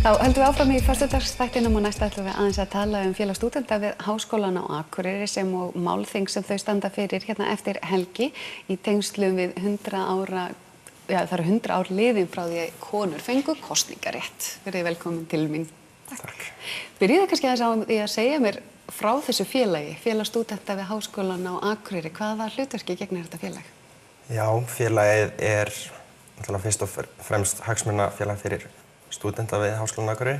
Þá höldum við áfram í föstudagsþættinum og næst ætlum við aðeins að tala Félag stúdenta við Háskólann á Akureyri sem og málþing sem þau standa fyrir hérna eftir helgi í tengslum við 100 ára, já það eru 100 ár liðin frá því að konur fengu kosningarétt. Verið velkomin til mín. Takk. Byrjuðu kannski aðeins á því að segja mér frá þessu félagi, Félag stúdenta við Háskólann á Akureyri. Hvaða hlutverki gegnir þetta félag? Já, félagið náttúrulega fyrst og fremst hagsmunafélag fyrir stúdenta við Háskólann á Akureyri.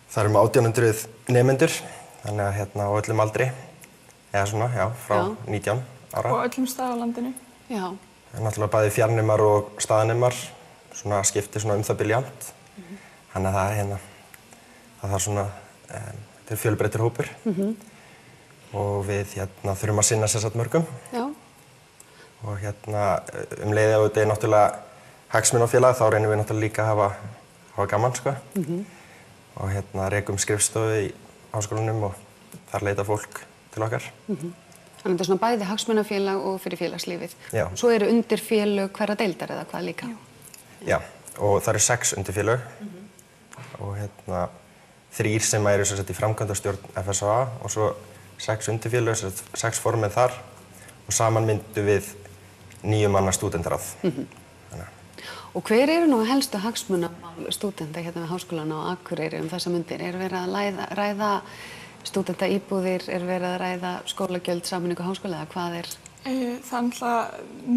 Það eru 1800 nemendur, þannig að á öllum aldri, eða svona, já, frá 19 ára. Og öllum stað á landinu. Já. Náttúrulega bæði fjarnemar og staðnemar, svona skipti svona það bil jafnt. Þannig að það þarf svona, þetta er fjölbreyttur hópur. Og við þurfum að sinna sérsagt mörgum. Já. Og leiði á þetta náttúrulega hagsmunafélag, þá reynum við náttúrulega líka að hafa gaman, sko. Og rekum skrifstofu í háskólanum og þar leita fólk til okkar. Þannig að þetta er svona bæði hagsmunafélag og fyrir félagslífið. Já. Svo eru undirfélög hverra deildar eða hvað líka? Já, og það eru 6 undirfélög og 3 sem eru í framkvæmdastjórn FSA og svo 6 undirfélög, 6 formið þar og saman myndum við 9 manna stúdentarráð. Og hver eru nú helstu hagsmunamál stúdenta hérna við Háskólann á Akureyri þessa mundir? Er verið að ræða stúdentaíbúðir, er verið að ræða skólagjöld, sameiningu háskóla eða hvað er? Það er náttúrulega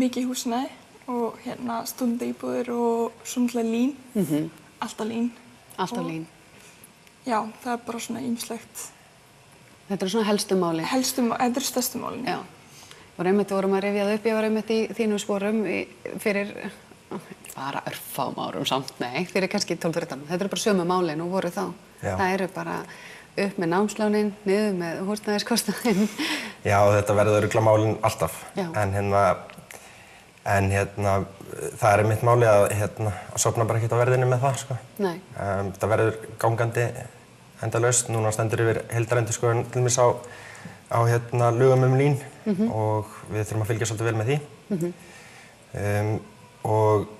mikið húsnæði og stúdentaíbúðir og svo náttúrulega lín, alltaf lín. Alltaf lín. Já, það er bara svona ýmislegt. Þetta eru svona helstu málin? Þetta eru stærstu málin. Já. Og einmitt vorum að rifja það upp, ég var einmitt í þínum sporum fyrir bara örfáum árum samt, nei, fyrir kannski 12-13. Þetta eru bara sömu málin og voru þá. Já. Það eru bara upp með námslánin, niður með húsnæðiskostnaðinn. Já, þetta verður örugglega málin alltaf. Já. En það er mitt máli að sofna bara ekkert á verðinu með það, sko. Nei. Þetta verður gangandi endalaust. Núna stendur yfir heildarendurskoðun til dæmis á lögum lín og við þurfum að fylgja svolítið vel með því. Og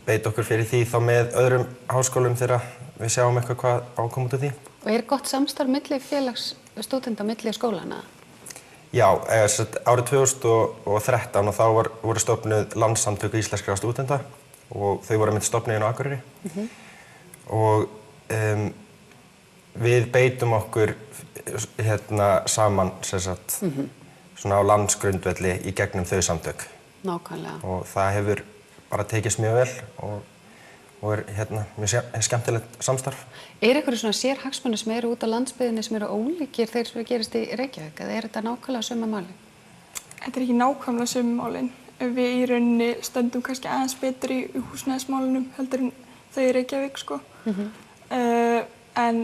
beita okkur fyrir því þá með öðrum háskólum þegar við sjáum eitthvað hvað ákom út af því. Og er gott samstarf milli félagsstúdenta milli skólana? Já, árið 2013 og þá voru stofnuð Landssamtök íslenskra stúdenta og þau voru einmitt stofnuð á Akureyri. Og við beitum okkur saman svona á landsgrundvelli í gegnum þau samtök. Nákvæmlega. Og það hefur bara tekist mjög vel og er mjög skemmtilegt samstarf. Er einhverju svona sérhagsmunir sem eru út á landsbyggðinni sem eru ólíkir þeir sem gerist í Reykjavík eða er þetta nákvæmlega sömu málin? Þetta er ekki nákvæmlega sömu málin. Við í rauninni stöndum kannski aðeins betur í húsnæðismálunum heldur en þau í Reykjavík, sko. En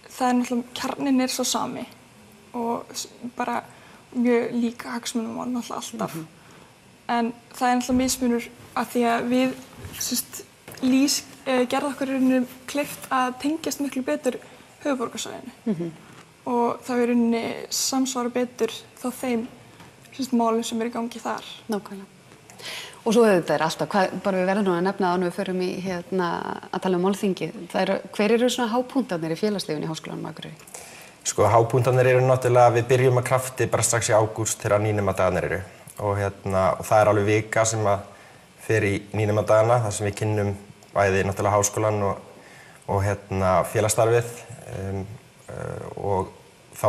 það er náttúrulega, kjarninn er svo sami og bara mjög líka hagsmunamál náttúrulega alltaf. En það er náttúrulega mismunur af því að við gerði okkur kleift að tengjast miklu betur höfuðborgarsvæðinu og það er samsvara betur þá þeim málum sem eru í gangi þar. Nákvæmlega. Og svo þetta er alltaf, bara við verðum nú að nefna að við förum í að tala um málþingi. Hver eru svona hápunktarnir í félagslífinu í Háskólanum á Akureyri? Sko, hápunktarnir eru náttúrulega, við byrjum að krafti bara strax í ágúst þegar nýnemadagarnir eru. Og það er alveg vika sem að fer í nýnemadagana, þar sem við kynnum bæði náttúrulega háskólann og félagsstarfið og þá,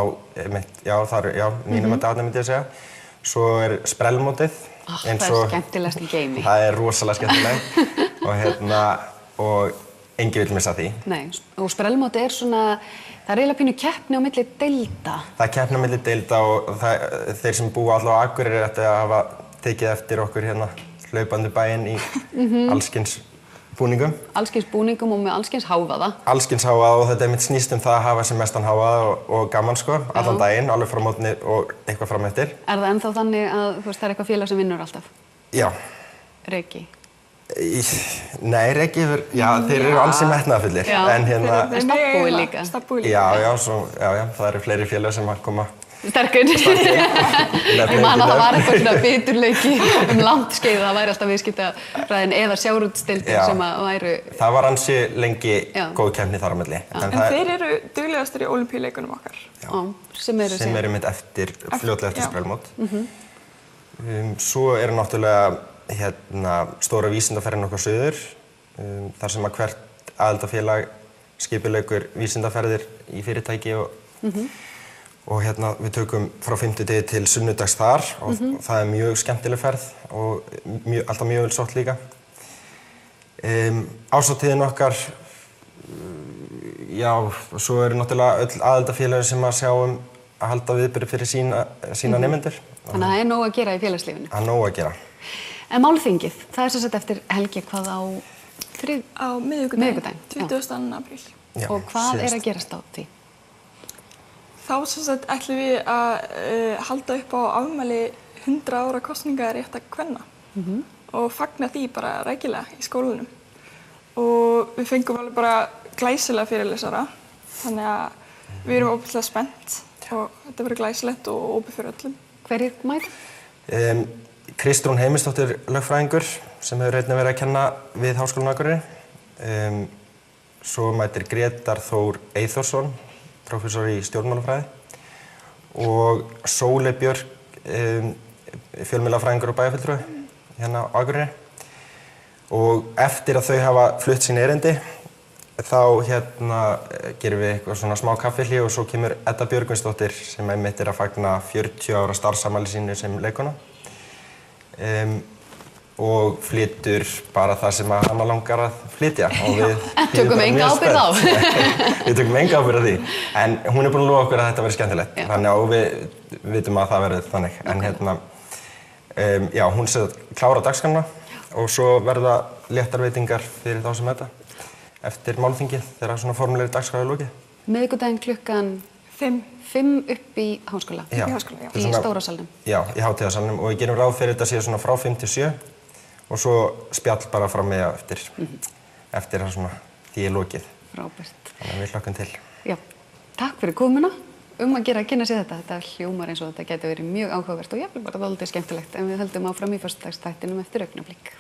nýnemadagarnir myndi ég að segja. Svo er sprellmótið. Það er skemmtilegast í geimi. Það er rosalega skemmtilegt og enginn vill missa því. Nei, og sprellmótið er svona, það er eiginlega pínu keppni á milli deilda. Það er keppni á milli deilda og þeir sem búa allavega á Akureyri ættu að hafa tekið eftir okkur hlaupandi bæinn í allskyns búningum. Allskyns búningum og með allskyns hávaða. Allskyns hávaða og þetta mitt snýst það að hafa sem mestan hávaða og gaman, sko, allan daginn, alveg frá mótni og eitthvað fram eftir. Er það ennþá þannig að það er eitthvað félag sem vinnur alltaf? Já. Reyki? Nei, Reyki, þeir eru ansi metnaðarfullir. En Stafnbúi líka. Já, það eru fleiri félag sem að koma Sterkur. Ég man að það var eitthvað svona biturleiki langt skeið, það væri alltaf viðskiptafræðin eða sjávarútvegsdeildin sem að væru... Það var ansi lengi góð keppni þar á milli. En þeir eru duglegastir í Ólympíuleikunum okkar. Já, sem eru mynd fljótlega eftir sprelmót. Svo eru náttúrulega stóra vísindaferðin okkar suður, þar sem að hvert aðildafélag skipuleggur vísindaferðir í fyrirtæki og við tökum frá 50 til sunnudags þar og það er mjög skemmtileg ferð og alltaf mjög vel sótt líka. Árshátíðin okkar, já, svo eru náttúrulega öll aðildafélögin sem að sjá að halda viðburði fyrir sína nemendur. Þannig að það er nóg að gera í félagslífinu. Það er nóg að gera. En málþingið, það er sem sagt eftir helgi hvað á miðvikudaginn, 22. apríl. Og hvað er að gerast á því? Þá sem sagt ætlum við að halda upp á afmæli 100 ára kosningaréttar kvenna og fagna því bara rækilega í skólanum. Og við fengum alveg bara glæsilega fyrirlesara, þannig að við erum óbúslega spennt og þetta verður glæsilegt og opið fyrir öllum. Hverjir mæta? Kristrún Heimisdóttir lögfræðingur sem hefur einnig verið að kenna við Háskólann á Akureyri. Svo mætir Grétar Þór Eyþórsson, prófessor í stjórnmálafræði og Sóley Björk, fjölmiðlafræðingur og bæjarfulltrúi hérna á Akureyri. Og eftir að þau hafa flutt sín erindi þá gerum við eitthvað svona smá kaffihlé og svo kemur Edda Björgvinsdóttir sem einmitt er að fagna 40 ára starfsafmæli sínu sem leikkona. Og flytur bara það sem að hana langar að flytja. Tökum enga ábyrgð á. Við tökum enga ábyrgð á því. En hún er búin að lofa okkur að þetta verði skemmtilegt. Þannig að við vitum að það verður þannig. En já, hún sé að klára dagskránna og svo verða léttar veitingar fyrir þá sem þetta. Eftir málþingið þegar svona formulegri dagskrá er lokið. Miðvikudaginn klukkan 5 upp í Háskóla. Í Háskóla, já. Í stóra salnum. Já, í hátíðarsalnum og við gerum ráð fyrir þetta séu svona frá 5 til 7. Og svo spjall bara fram með eftir það svona því er lokið. Frábært. Þannig að við hlökkum til. Já, takk fyrir komuna. Að gera að kynna sér þetta. Þetta hljómar eins og þetta getur verið mjög áhugavert og jafnvel bara dálítið skemmtilegt en við höldum áfram í föstudagsþættinum eftir augnablik.